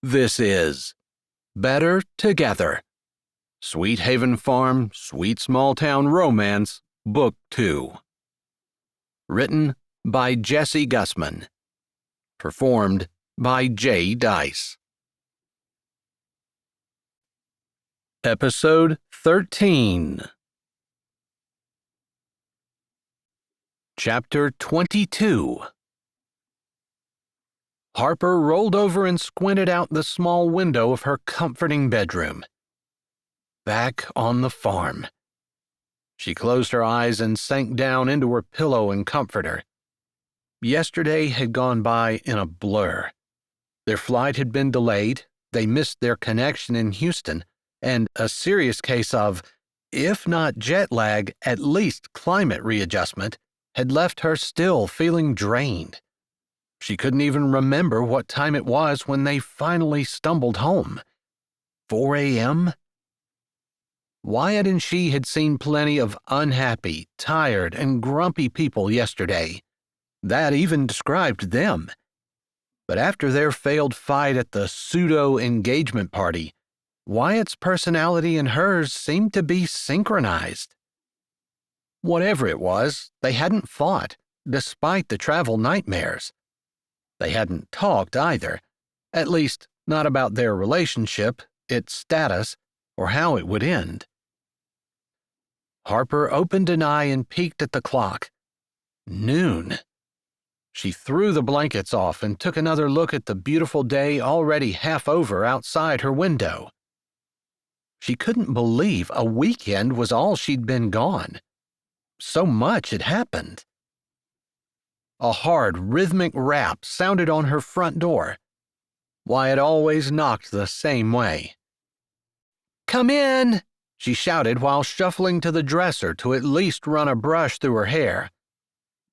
This is Better Together. Sweet Haven Farm, Sweet Small Town Romance, Book 2. Written by Jessie Gussman. Performed by J. Dice. Episode 13. Chapter 22. Harper rolled over and squinted out the small window of her comforting bedroom. Back on the farm. She closed her eyes and sank down into her pillow and comforter. Yesterday had gone by in a blur. Their flight had been delayed, they missed their connection in Houston, and a serious case of, if not jet lag, at least climate readjustment, had left her still feeling drained. She couldn't even remember what time it was when they finally stumbled home. 4 a.m.? Wyatt and she had seen plenty of unhappy, tired, and grumpy people yesterday. That even described them. But after their failed fight at the pseudo-engagement party, Wyatt's personality and hers seemed to be synchronized. Whatever it was, they hadn't fought, despite the travel nightmares. They hadn't talked either, at least not about their relationship, its status, or how it would end. Harper opened an eye and peeked at the clock. Noon. She threw the blankets off and took another look at the beautiful day already half over outside her window. She couldn't believe a weekend was all she'd been gone. So much had happened. A hard, rhythmic rap sounded on her front door. Wyatt always knocked the same way. "Come in!" she shouted while shuffling to the dresser to at least run a brush through her hair.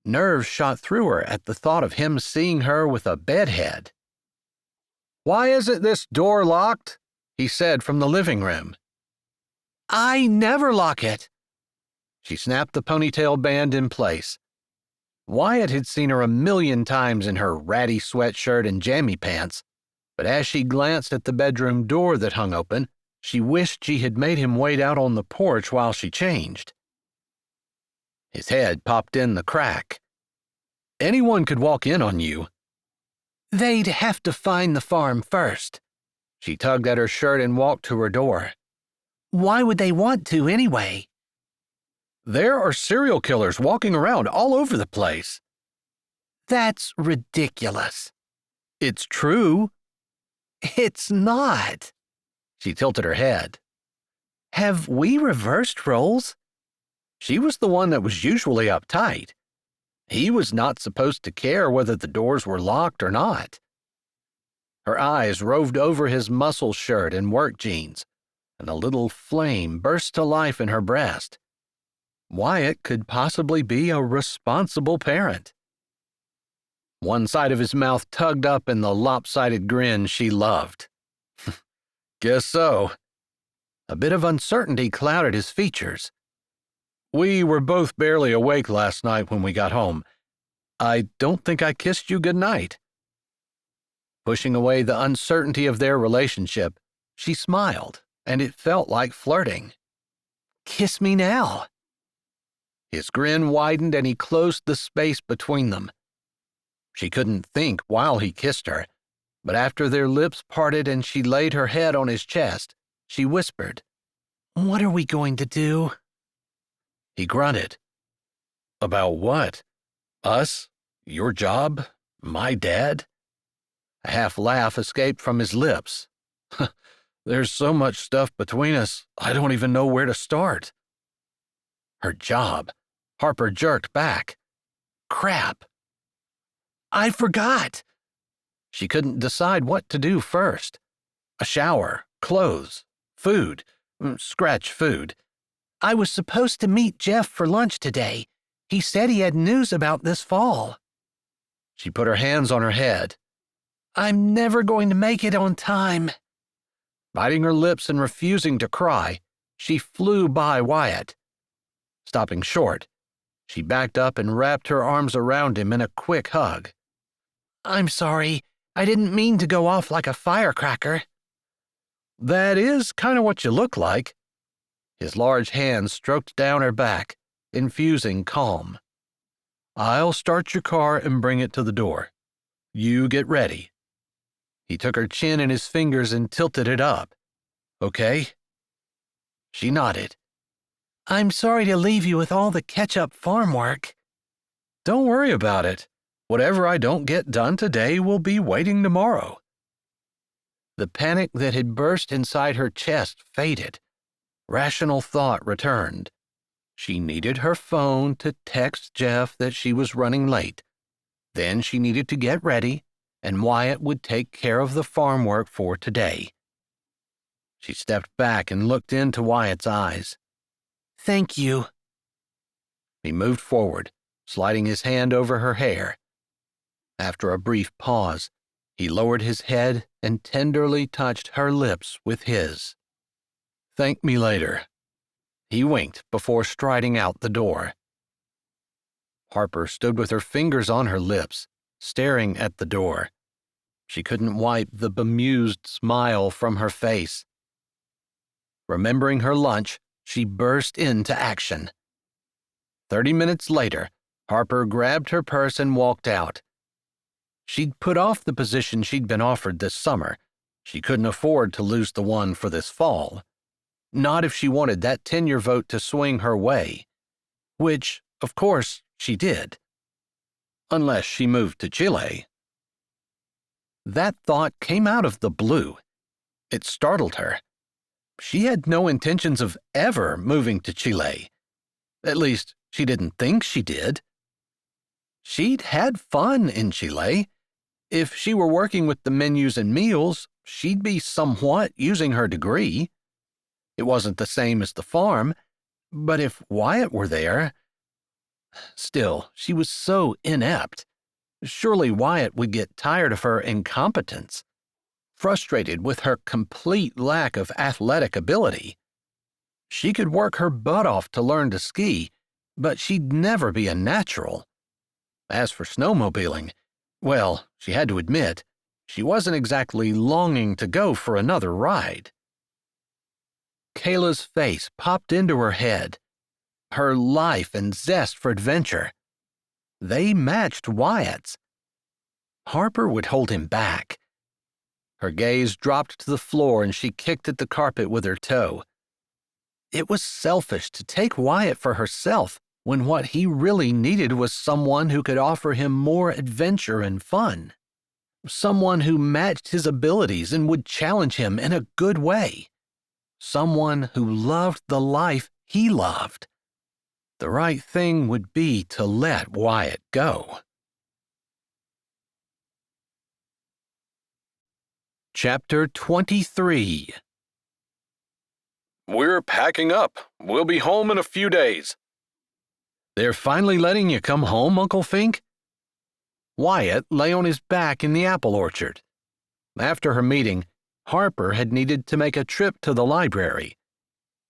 Nerves shot through her at the thought of him seeing her with a bedhead. "Why isn't this door locked?" he said from the living room. "I never lock it." She snapped the ponytail band in place. Wyatt had seen her a million times in her ratty sweatshirt and jammy pants, but as she glanced at the bedroom door that hung open, she wished she had made him wait out on the porch while she changed. His head popped in the crack. "Anyone could walk in on you." "They'd have to find the farm first." She tugged at her shirt and walked to her door. "Why would they want to anyway?" "There are serial killers walking around all over the place." "That's ridiculous." "It's true." "It's not." She tilted her head. "Have we reversed roles?" She was the one that was usually uptight. He was not supposed to care whether the doors were locked or not. Her eyes roved over his muscle shirt and work jeans, and a little flame burst to life in her breast. Wyatt could possibly be a responsible parent. One side of his mouth tugged up in the lopsided grin she loved. "Guess so." A bit of uncertainty clouded his features. "We were both barely awake last night when we got home. I don't think I kissed you goodnight." Pushing away the uncertainty of their relationship, she smiled, and it felt like flirting. "Kiss me now." His grin widened and he closed the space between them. She couldn't think while he kissed her, but after their lips parted and she laid her head on his chest, she whispered, "What are we going to do?" He grunted. "About what? Us? Your job? My dad?" A half laugh escaped from his lips. "There's so much stuff between us, I don't even know where to start." Her job. Harper jerked back. Crap. "I forgot." She couldn't decide what to do first. A shower, clothes, food, scratch food. "I was supposed to meet Jeff for lunch today. He said he had news about this fall." She put her hands on her head. "I'm never going to make it on time." Biting her lips and refusing to cry, she flew by Wyatt. Stopping short, she backed up and wrapped her arms around him in a quick hug. "I'm sorry. I didn't mean to go off like a firecracker." "That is kind of what you look like." His large hand stroked down her back, infusing calm. "I'll start your car and bring it to the door. You get ready." He took her chin in his fingers and tilted it up. "Okay?" She nodded. "I'm sorry to leave you with all the catch-up farm work." "Don't worry about it. Whatever I don't get done today will be waiting tomorrow." The panic that had burst inside her chest faded. Rational thought returned. She needed her phone to text Jeff that she was running late. Then she needed to get ready, and Wyatt would take care of the farm work for today. She stepped back and looked into Wyatt's eyes. "Thank you." He moved forward, sliding his hand over her hair. After a brief pause, he lowered his head and tenderly touched her lips with his. "Thank me later." He winked before striding out the door. Harper stood with her fingers on her lips, staring at the door. She couldn't wipe the bemused smile from her face. Remembering her lunch, she burst into action. 30 minutes later, Harper grabbed her purse and walked out. She'd put off the position she'd been offered this summer. She couldn't afford to lose the one for this fall. Not if she wanted that tenure vote to swing her way. Which, of course, she did. Unless she moved to Chile. That thought came out of the blue. It startled her. She had no intentions of ever moving to Chile. At least, she didn't think she did. She'd had fun in Chile. If she were working with the menus and meals, she'd be somewhat using her degree. It wasn't the same as the farm, but if Wyatt were there... Still, she was so inept. Surely Wyatt would get tired of her incompetence, frustrated with her complete lack of athletic ability. She could work her butt off to learn to ski, but she'd never be a natural. As for snowmobiling, well, she had to admit, she wasn't exactly longing to go for another ride. Kayla's face popped into her head. Her life and zest for adventure. They matched Wyatt's. Harper would hold him back. Her gaze dropped to the floor and she kicked at the carpet with her toe. It was selfish to take Wyatt for herself when what he really needed was someone who could offer him more adventure and fun. Someone who matched his abilities and would challenge him in a good way. Someone who loved the life he loved. The right thing would be to let Wyatt go. Chapter 23. "We're packing up. We'll be home in a few days." "They're finally letting you come home, Uncle Fink?" Wyatt lay on his back in the apple orchard. After her meeting, Harper had needed to make a trip to the library.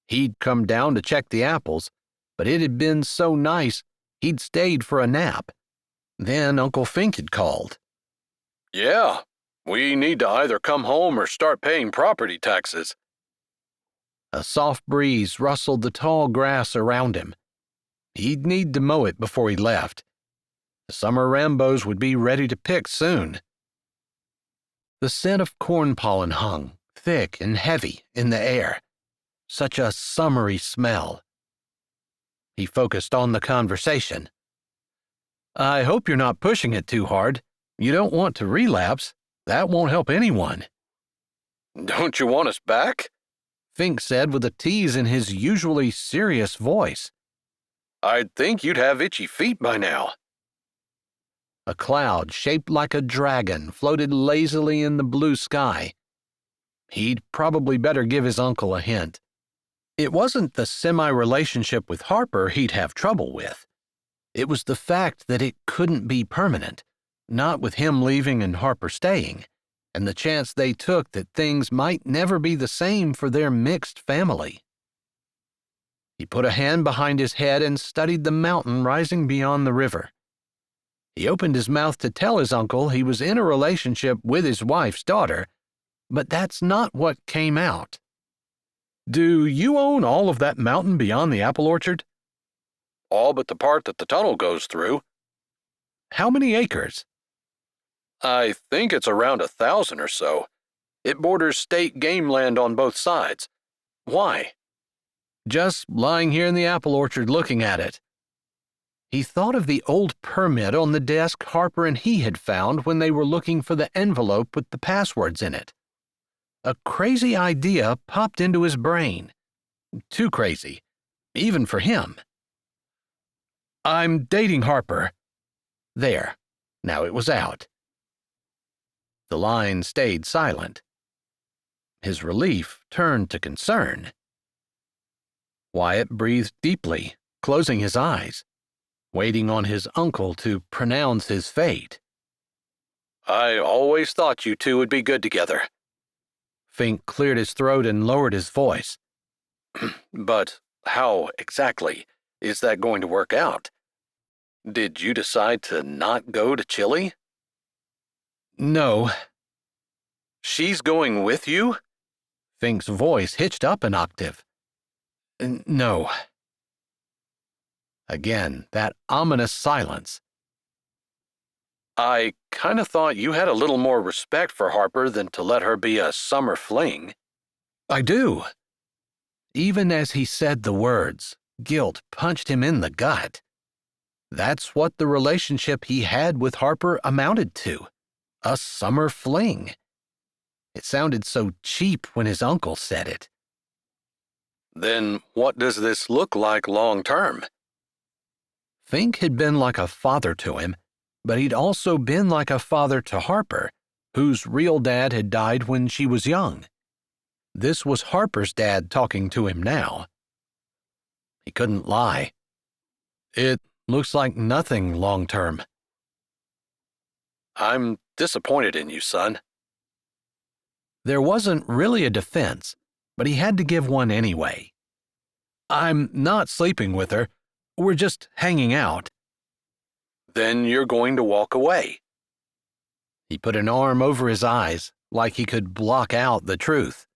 He'd come down to check the apples, but it had been so nice he'd stayed for a nap. Then Uncle Fink had called. "Yeah, we need to either come home or start paying property taxes." A soft breeze rustled the tall grass around him. He'd need to mow it before he left. The summer Rambos would be ready to pick soon. The scent of corn pollen hung, thick and heavy, in the air. Such a summery smell. He focused on the conversation. "I hope you're not pushing it too hard. You don't want to relapse. That won't help anyone." "Don't you want us back?" Fink said with a tease in his usually serious voice. "I'd think you'd have itchy feet by now." A cloud shaped like a dragon floated lazily in the blue sky. He'd probably better give his uncle a hint. It wasn't the semi-relationship with Harper he'd have trouble with. It was the fact that it couldn't be permanent, not with him leaving and Harper staying, and the chance they took that things might never be the same for their mixed family. He put a hand behind his head and studied the mountain rising beyond the river. He opened his mouth to tell his uncle he was in a relationship with his wife's daughter, but that's not what came out. "Do you own all of that mountain beyond the apple orchard?" "All but the part that the tunnel goes through." "How many acres?" "I think it's around 1,000 or so. It borders state game land on both sides. Why?" "Just lying here in the apple orchard looking at it." He thought of the old permit on the desk Harper and he had found when they were looking for the envelope with the passwords in it. A crazy idea popped into his brain. Too crazy, even for him. "I'm dating Harper." There. Now it was out. The line stayed silent. His relief turned to concern. Wyatt breathed deeply, closing his eyes, waiting on his uncle to pronounce his fate. "I always thought you two would be good together." Fink cleared his throat and lowered his voice. "But how, exactly, is that going to work out? Did you decide to not go to Chile?" "No." "She's going with you?" Fink's voice hitched up an octave. "No." Again, that ominous silence. "I kind of thought you had a little more respect for Harper than to let her be a summer fling." "I do." Even as he said the words, guilt punched him in the gut. That's what the relationship he had with Harper amounted to. A summer fling. It sounded so cheap when his uncle said it. "Then what does this look like long term?" Fink had been like a father to him, but he'd also been like a father to Harper, whose real dad had died when she was young. This was Harper's dad talking to him now. He couldn't lie. "It looks like nothing long term." "I'm disappointed in you, son." There wasn't really a defense, but he had to give one anyway. "I'm not sleeping with her. We're just hanging out." "Then you're going to walk away." He put an arm over his eyes, like he could block out the truth.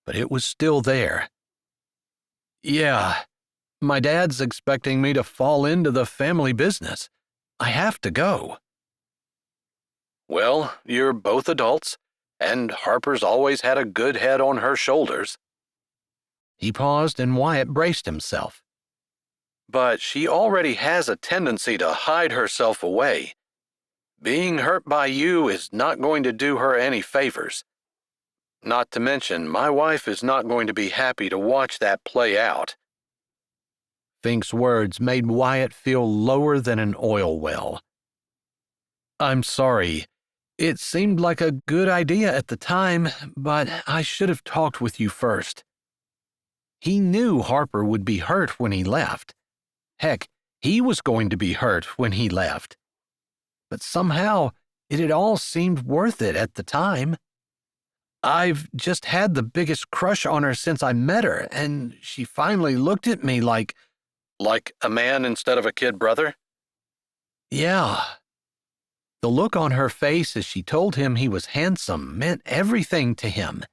But it was still there. "Yeah, my dad's expecting me to fall into the family business. I have to go." "Well, you're both adults, and Harper's always had a good head on her shoulders." He paused and Wyatt braced himself. "But she already has a tendency to hide herself away. Being hurt by you is not going to do her any favors. Not to mention, my wife is not going to be happy to watch that play out." Fink's words made Wyatt feel lower than an oil well. "I'm sorry. It seemed like a good idea at the time, but I should have talked with you first." He knew Harper would be hurt when he left. Heck, he was going to be hurt when he left. But somehow, it had all seemed worth it at the time. "I've just had the biggest crush on her since I met her, and she finally looked at me like..." "Like a man instead of a kid brother?" "Yeah." The look on her face as she told him he was handsome meant everything to him.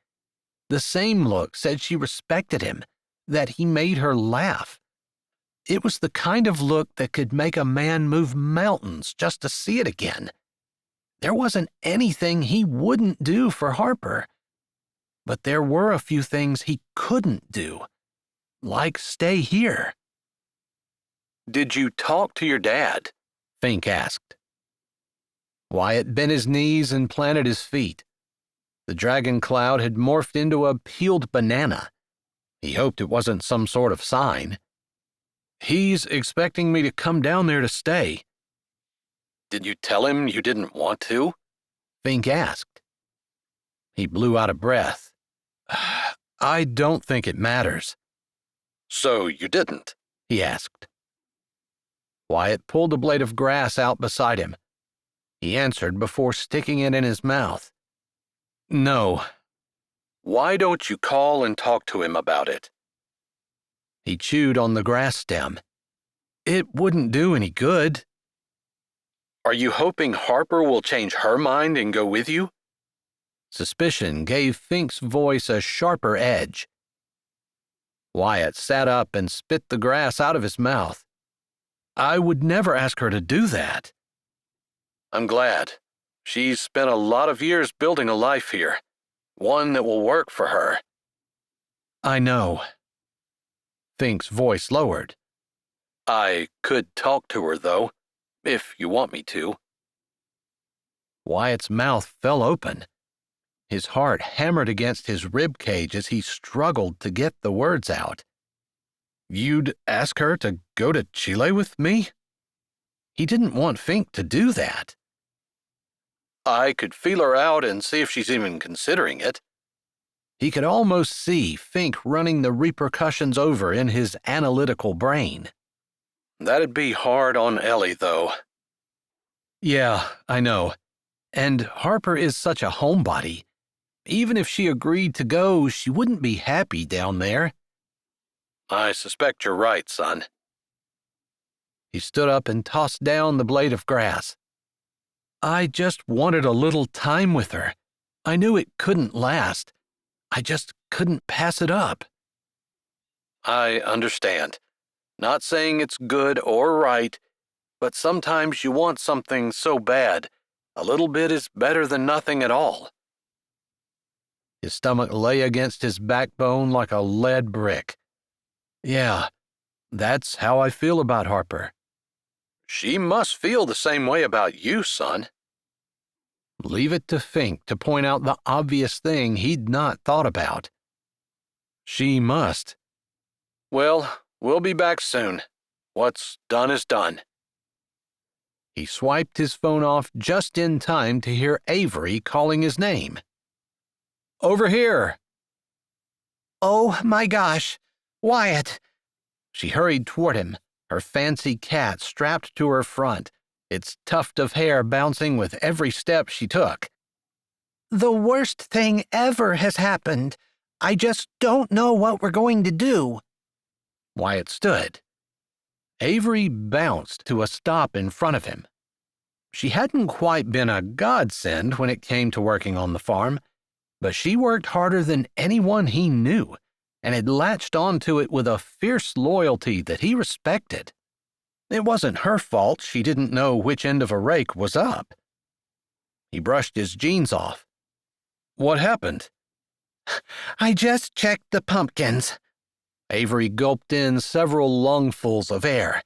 The same look said she respected him, that he made her laugh. It was the kind of look that could make a man move mountains just to see it again. There wasn't anything he wouldn't do for Harper. But there were a few things he couldn't do, like stay here. "Did you talk to your dad?" Fink asked. Wyatt bent his knees and planted his feet. The dragon cloud had morphed into a peeled banana. He hoped it wasn't some sort of sign. "He's expecting me to come down there to stay." "Did you tell him you didn't want to?" Fink asked. He blew out a breath. "I don't think it matters." "So you didn't?" he asked. Wyatt pulled a blade of grass out beside him. He answered before sticking it in his mouth. "No." "Why don't you call and talk to him about it?" He chewed on the grass stem. "It wouldn't do any good." Are you hoping Harper will change her mind and go with you? Suspicion gave Fink's voice a sharper edge. Wyatt sat up and spit the grass out of his mouth. I would never ask her to do that. I'm glad. She's spent a lot of years building a life here, one that will work for her. I know. Fink's voice lowered. I could talk to her, though, if you want me to. Wyatt's mouth fell open. His heart hammered against his rib cage as he struggled to get the words out. You'd ask her to go to Chile with me? He didn't want Fink to do that. I could feel her out and see if she's even considering it. He could almost see Fink running the repercussions over in his analytical brain. That'd be hard on Ellie, though. Yeah, I know. And Harper is such a homebody. Even if she agreed to go, she wouldn't be happy down there. I suspect you're right, son. He stood up and tossed down the blade of grass. I just wanted a little time with her. I knew it couldn't last. I just couldn't pass it up. I understand. Not saying it's good or right, but sometimes you want something so bad, a little bit is better than nothing at all. His stomach lay against his backbone like a lead brick. Yeah, that's how I feel about Harper. She must feel the same way about you, son. Leave it to Fink to point out the obvious thing he'd not thought about. She must. Well, we'll be back soon. What's done is done. He swiped his phone off just in time to hear Avery calling his name. Over here. Oh, my gosh. Wyatt. She hurried toward him, her fancy cat strapped to her front, its tuft of hair bouncing with every step she took. The worst thing ever has happened. I just don't know what we're going to do. Wyatt stood. Avery bounced to a stop in front of him. She hadn't quite been a godsend when it came to working on the farm, but she worked harder than anyone he knew, and had latched onto it with a fierce loyalty that he respected. It wasn't her fault she didn't know which end of a rake was up. He brushed his jeans off. What happened? I just checked the pumpkins. Avery gulped in several lungfuls of air.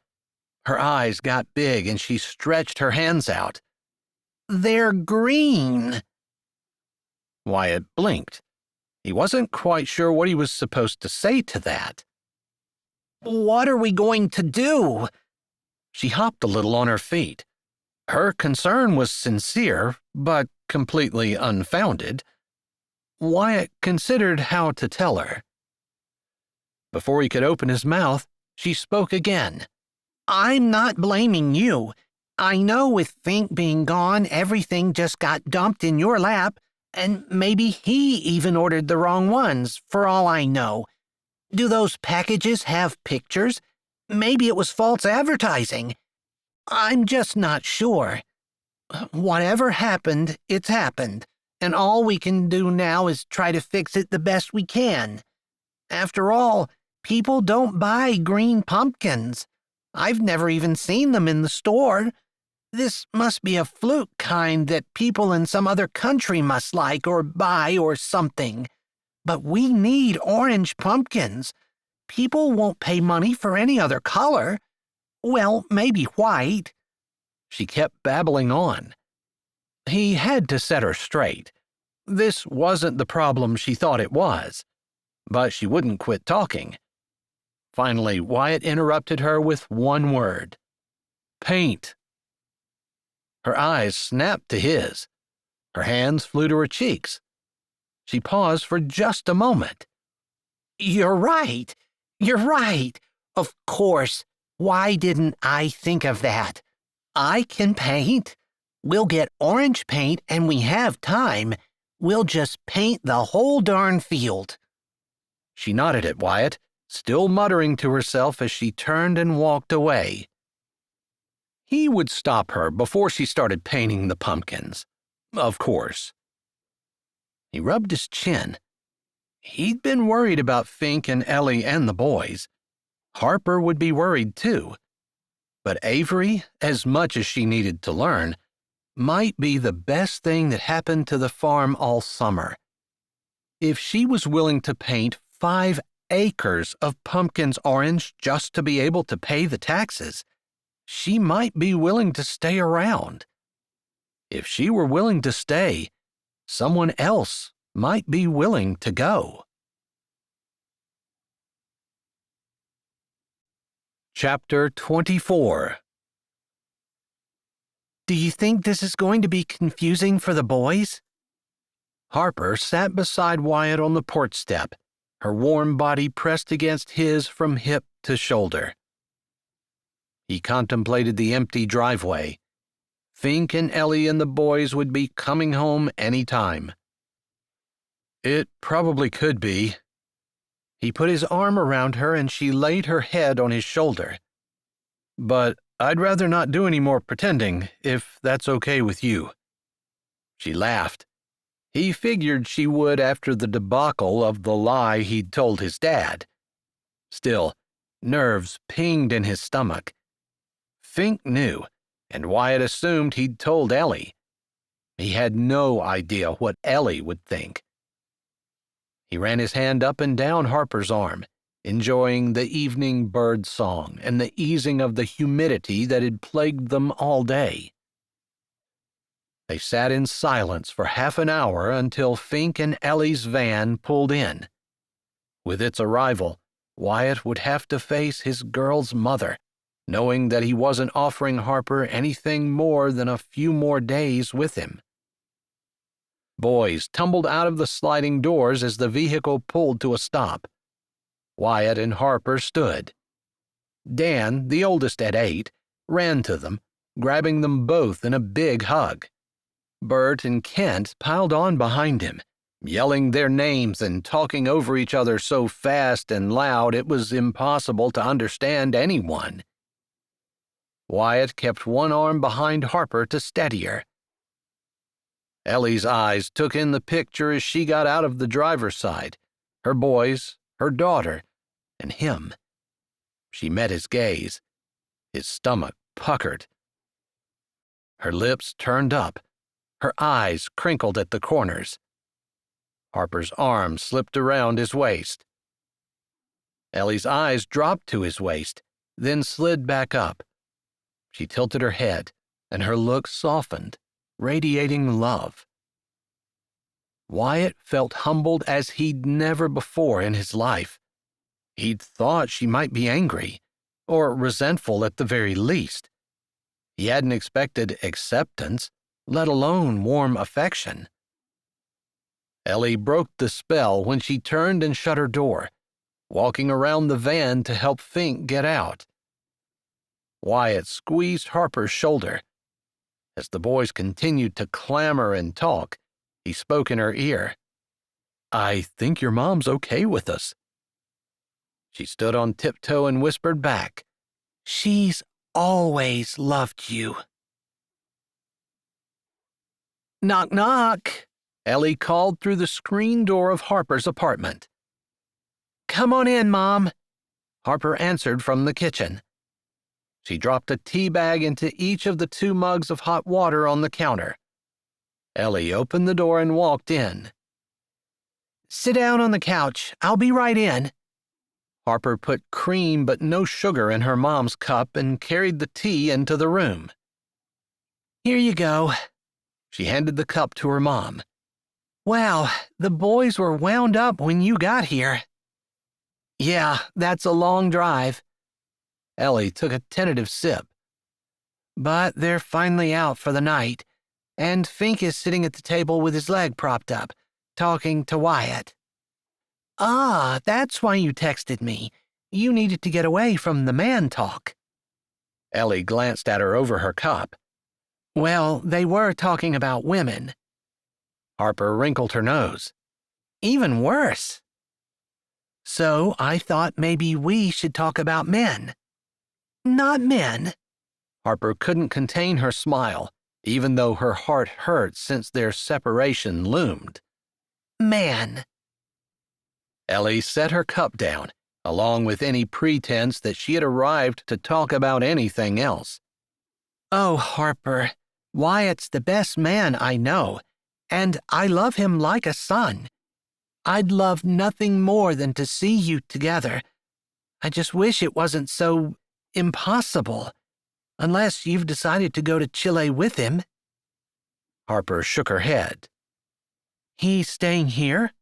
Her eyes got big and she stretched her hands out. They're green. Wyatt blinked. He wasn't quite sure what he was supposed to say to that. What are we going to do? She hopped a little on her feet. Her concern was sincere, but completely unfounded. Wyatt considered how to tell her. Before he could open his mouth, she spoke again. I'm not blaming you. I know with Fink being gone, everything just got dumped in your lap, and maybe he even ordered the wrong ones, for all I know. Do those packages have pictures? Maybe it was false advertising. I'm just not sure. Whatever happened, it's happened, and all we can do now is try to fix it the best we can. After all, people don't buy green pumpkins. I've never even seen them in the store. This must be a fluke kind that people in some other country must like or buy or something. But we need orange pumpkins. People won't pay money for any other color. Well, maybe white. She kept babbling on. He had to set her straight. This wasn't the problem she thought it was. But she wouldn't quit talking. Finally, Wyatt interrupted her with one word. Paint. Her eyes snapped to his. Her hands flew to her cheeks. She paused for just a moment. You're right. You're right. Of course. Why didn't I think of that? I can paint. We'll get orange paint and we have time. We'll just paint the whole darn field. She nodded at Wyatt, still muttering to herself as she turned and walked away. He would stop her before she started painting the pumpkins. Of course. He rubbed his chin. He'd been worried about Fink and Ellie and the boys. Harper would be worried too. But Avery, as much as she needed to learn, might be the best thing that happened to the farm all summer. If she was willing to paint 5 acres of pumpkins orange just to be able to pay the taxes, she might be willing to stay around. If she were willing to stay, someone else might be willing to go. Chapter 24. Do you think this is going to be confusing for the boys? Harper sat beside Wyatt on the porch step, her warm body pressed against his from hip to shoulder. He contemplated the empty driveway. Fink and Ellie and the boys would be coming home any time. It probably could be. He put his arm around her and she laid her head on his shoulder. But I'd rather not do any more pretending, if that's okay with you. She laughed. He figured she would after the debacle of the lie he'd told his dad. Still, nerves pinged in his stomach. Fink knew, and Wyatt assumed he'd told Ellie. He had no idea what Ellie would think. He ran his hand up and down Harper's arm, enjoying the evening bird song and the easing of the humidity that had plagued them all day. They sat in silence for half an hour until Fink and Ellie's van pulled in. With its arrival, Wyatt would have to face his girl's mother, knowing that he wasn't offering Harper anything more than a few more days with him. Boys tumbled out of the sliding doors as the vehicle pulled to a stop. Wyatt and Harper stood. Dan, the oldest at 8, ran to them, grabbing them both in a big hug. Bert and Kent piled on behind him, yelling their names and talking over each other so fast and loud it was impossible to understand anyone. Wyatt kept one arm behind Harper to steady her. Ellie's eyes took in the picture as she got out of the driver's side, her boys, her daughter, and him. She met his gaze. His stomach puckered. Her lips turned up, her eyes crinkled at the corners. Harper's arm slipped around his waist. Ellie's eyes dropped to his waist, then slid back up. She tilted her head, and her look softened, radiating love. Wyatt felt humbled as he'd never before in his life. He'd thought she might be angry, or resentful at the very least. He hadn't expected acceptance, let alone warm affection. Ellie broke the spell when she turned and shut her door, walking around the van to help Fink get out. Wyatt squeezed Harper's shoulder. As the boys continued to clamor and talk, he spoke in her ear. "I think your mom's okay with us." She stood on tiptoe and whispered back, "She's always loved you." "Knock, knock," Ellie called through the screen door of Harper's apartment. "Come on in, Mom," Harper answered from the kitchen. She dropped a tea bag into each of the 2 mugs of hot water on the counter. Ellie opened the door and walked in. "Sit down on the couch. I'll be right in." Harper put cream but no sugar in her mom's cup and carried the tea into the room. "Here you go." She handed the cup to her mom. "Wow, the boys were wound up when you got here." "Yeah, that's a long drive." Ellie took a tentative sip. "But they're finally out for the night, and Fink is sitting at the table with his leg propped up, talking to Wyatt." "Ah, that's why you texted me. You needed to get away from the man talk." Ellie glanced at her over her cup. "Well, they were talking about women." Harper wrinkled her nose. "Even worse." "So I thought maybe we should talk about men." "Not men." Harper couldn't contain her smile, even though her heart hurt since their separation loomed. Man. Ellie set her cup down, along with any pretense that she had arrived to talk about anything else. Oh, Harper, Wyatt's the best man I know, and I love him like a son. I'd love nothing more than to see you together. I just wish it wasn't so impossible, unless you've decided to go to Chile with him. Harper shook her head. He's staying here?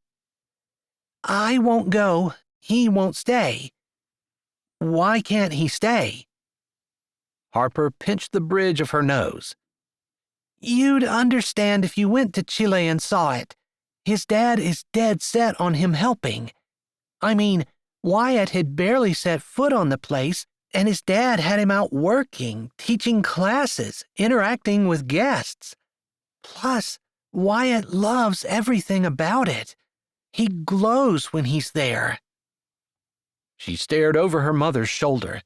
I won't go. He won't stay. Why can't he stay? Harper pinched the bridge of her nose. You'd understand if you went to Chile and saw it. His dad is dead set on him helping. I mean, Wyatt had barely set foot on the place, and his dad had him out working, teaching classes, interacting with guests. Plus, Wyatt loves everything about it. He glows when he's there. She stared over her mother's shoulder.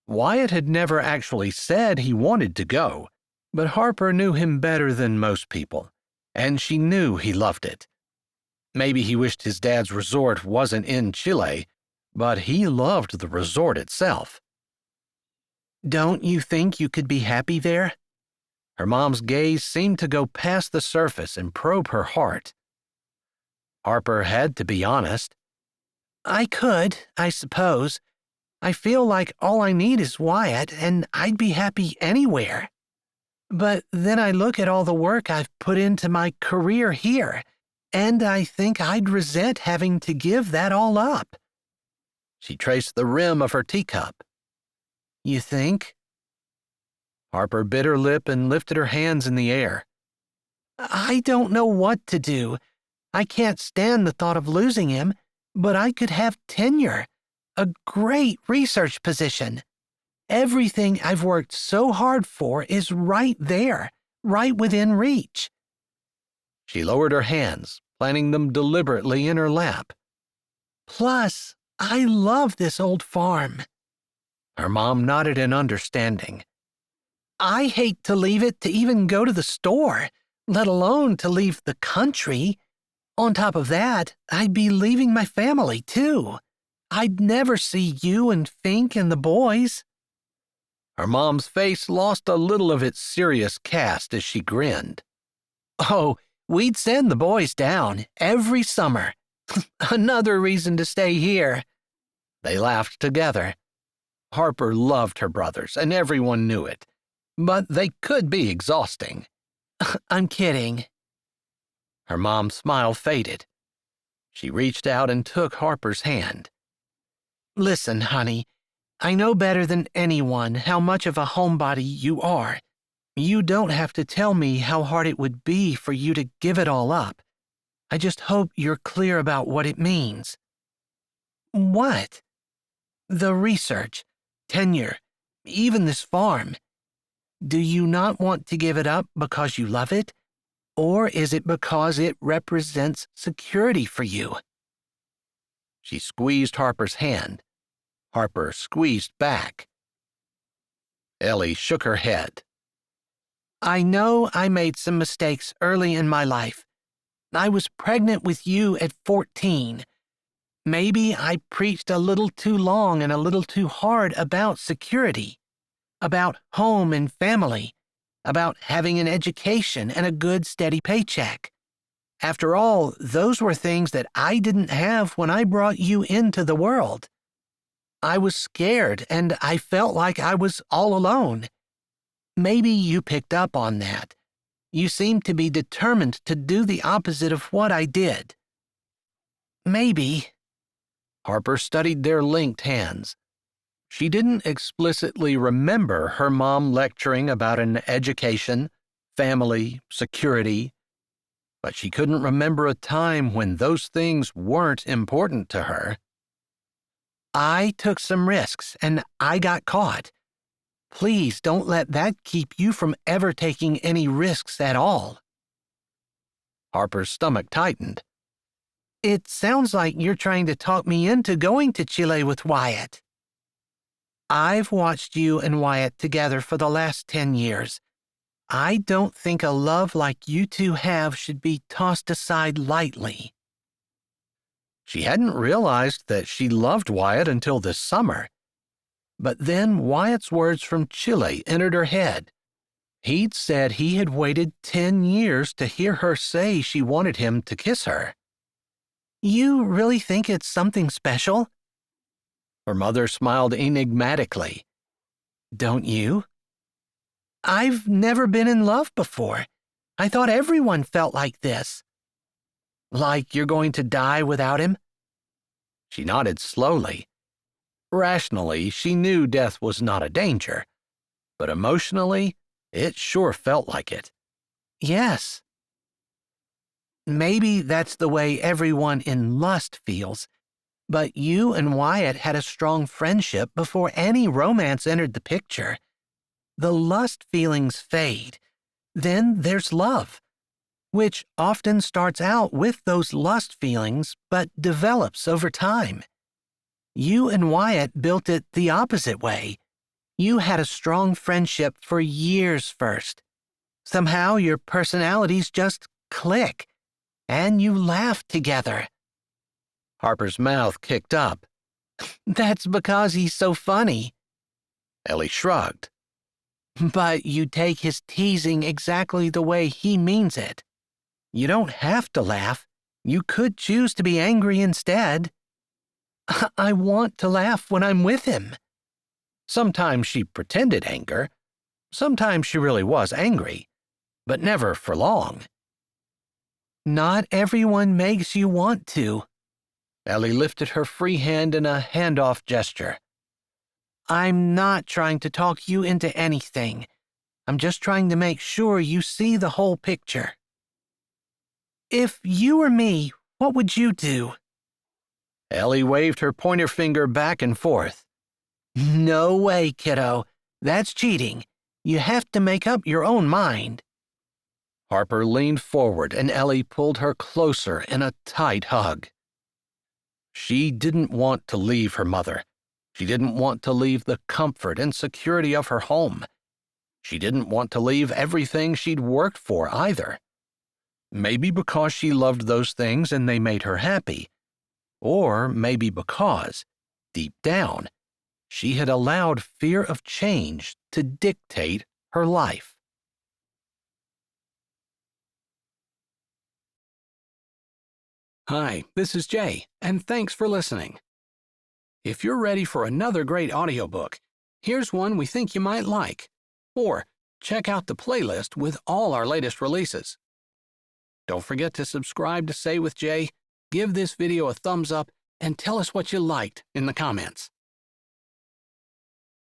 Wyatt had never actually said he wanted to go, but Harper knew him better than most people, and she knew he loved it. Maybe he wished his dad's resort wasn't in Chile, but he loved the resort itself. Don't you think you could be happy there? Her mom's gaze seemed to go past the surface and probe her heart. Harper had to be honest. I could, I suppose. I feel like all I need is Wyatt, and I'd be happy anywhere. But then I look at all the work I've put into my career here, and I think I'd resent having to give that all up. She traced the rim of her teacup. You think? Harper bit her lip and lifted her hands in the air. I don't know what to do. I can't stand the thought of losing him, but I could have tenure, a great research position. Everything I've worked so hard for is right there, right within reach. She lowered her hands, planting them deliberately in her lap. Plus, I love this old farm. Her mom nodded in understanding. I hate to leave it to even go to the store, let alone to leave the country. On top of that, I'd be leaving my family, too. I'd never see you and Fink and the boys. Her mom's face lost a little of its serious cast as she grinned. Oh, we'd send the boys down every summer. Another reason to stay here. They laughed together. Harper loved her brothers, and everyone knew it. But they could be exhausting. I'm kidding. Her mom's smile faded. She reached out and took Harper's hand. Listen, honey, I know better than anyone how much of a homebody you are. You don't have to tell me how hard it would be for you to give it all up. I just hope you're clear about what it means. What? The research, tenure, even this farm. Do you not want to give it up because you love it? Or is it because it represents security for you? She squeezed Harper's hand. Harper squeezed back. Ellie shook her head. I know I made some mistakes early in my life. I was pregnant with you at 14. Maybe I preached a little too long and a little too hard about security, about home and family, about having an education and a good, steady paycheck. After all, those were things that I didn't have when I brought you into the world. I was scared, and I felt like I was all alone. Maybe you picked up on that. You seemed to be determined to do the opposite of what I did. Maybe. Harper studied their linked hands. She didn't explicitly remember her mom lecturing about an education, family, security, but she couldn't remember a time when those things weren't important to her. I took some risks, and I got caught. Please don't let that keep you from ever taking any risks at all. Harper's stomach tightened. It sounds like you're trying to talk me into going to Chile with Wyatt. I've watched you and Wyatt together for the last 10 years. I don't think a love like you two have should be tossed aside lightly. She hadn't realized that she loved Wyatt until this summer. But then Wyatt's words from Chile entered her head. He'd said he had waited 10 years to hear her say she wanted him to kiss her. You really think it's something special? Her mother smiled enigmatically. Don't you? I've never been in love before. I thought everyone felt like this. Like you're going to die without him? She nodded slowly. Rationally, she knew death was not a danger, but emotionally, it sure felt like it. Yes. Maybe that's the way everyone in lust feels, but you and Wyatt had a strong friendship before any romance entered the picture. The lust feelings fade. Then there's love, which often starts out with those lust feelings but develops over time. You and Wyatt built it the opposite way. You had a strong friendship for years first. Somehow your personalities just click, and you laugh together. Harper's mouth kicked up. That's because he's so funny. Ellie shrugged. But you take his teasing exactly the way he means it. You don't have to laugh. You could choose to be angry instead. I want to laugh when I'm with him. Sometimes she pretended anger. Sometimes she really was angry, but never for long. Not everyone makes you want to. Ellie lifted her free hand in a handoff gesture. I'm not trying to talk you into anything. I'm just trying to make sure you see the whole picture. If you were me, what would you do? Ellie waved her pointer finger back and forth. No way, kiddo. That's cheating. You have to make up your own mind. Harper leaned forward and Ellie pulled her closer in a tight hug. She didn't want to leave her mother. She didn't want to leave the comfort and security of her home. She didn't want to leave everything she'd worked for either. Maybe because she loved those things and they made her happy. Or maybe because, deep down, she had allowed fear of change to dictate her life. Hi, this is Jay, and thanks for listening. If you're ready for another great audiobook, here's one we think you might like. Or check out the playlist with all our latest releases. Don't forget to subscribe to Say with Jay, give this video a thumbs up, and tell us what you liked in the comments.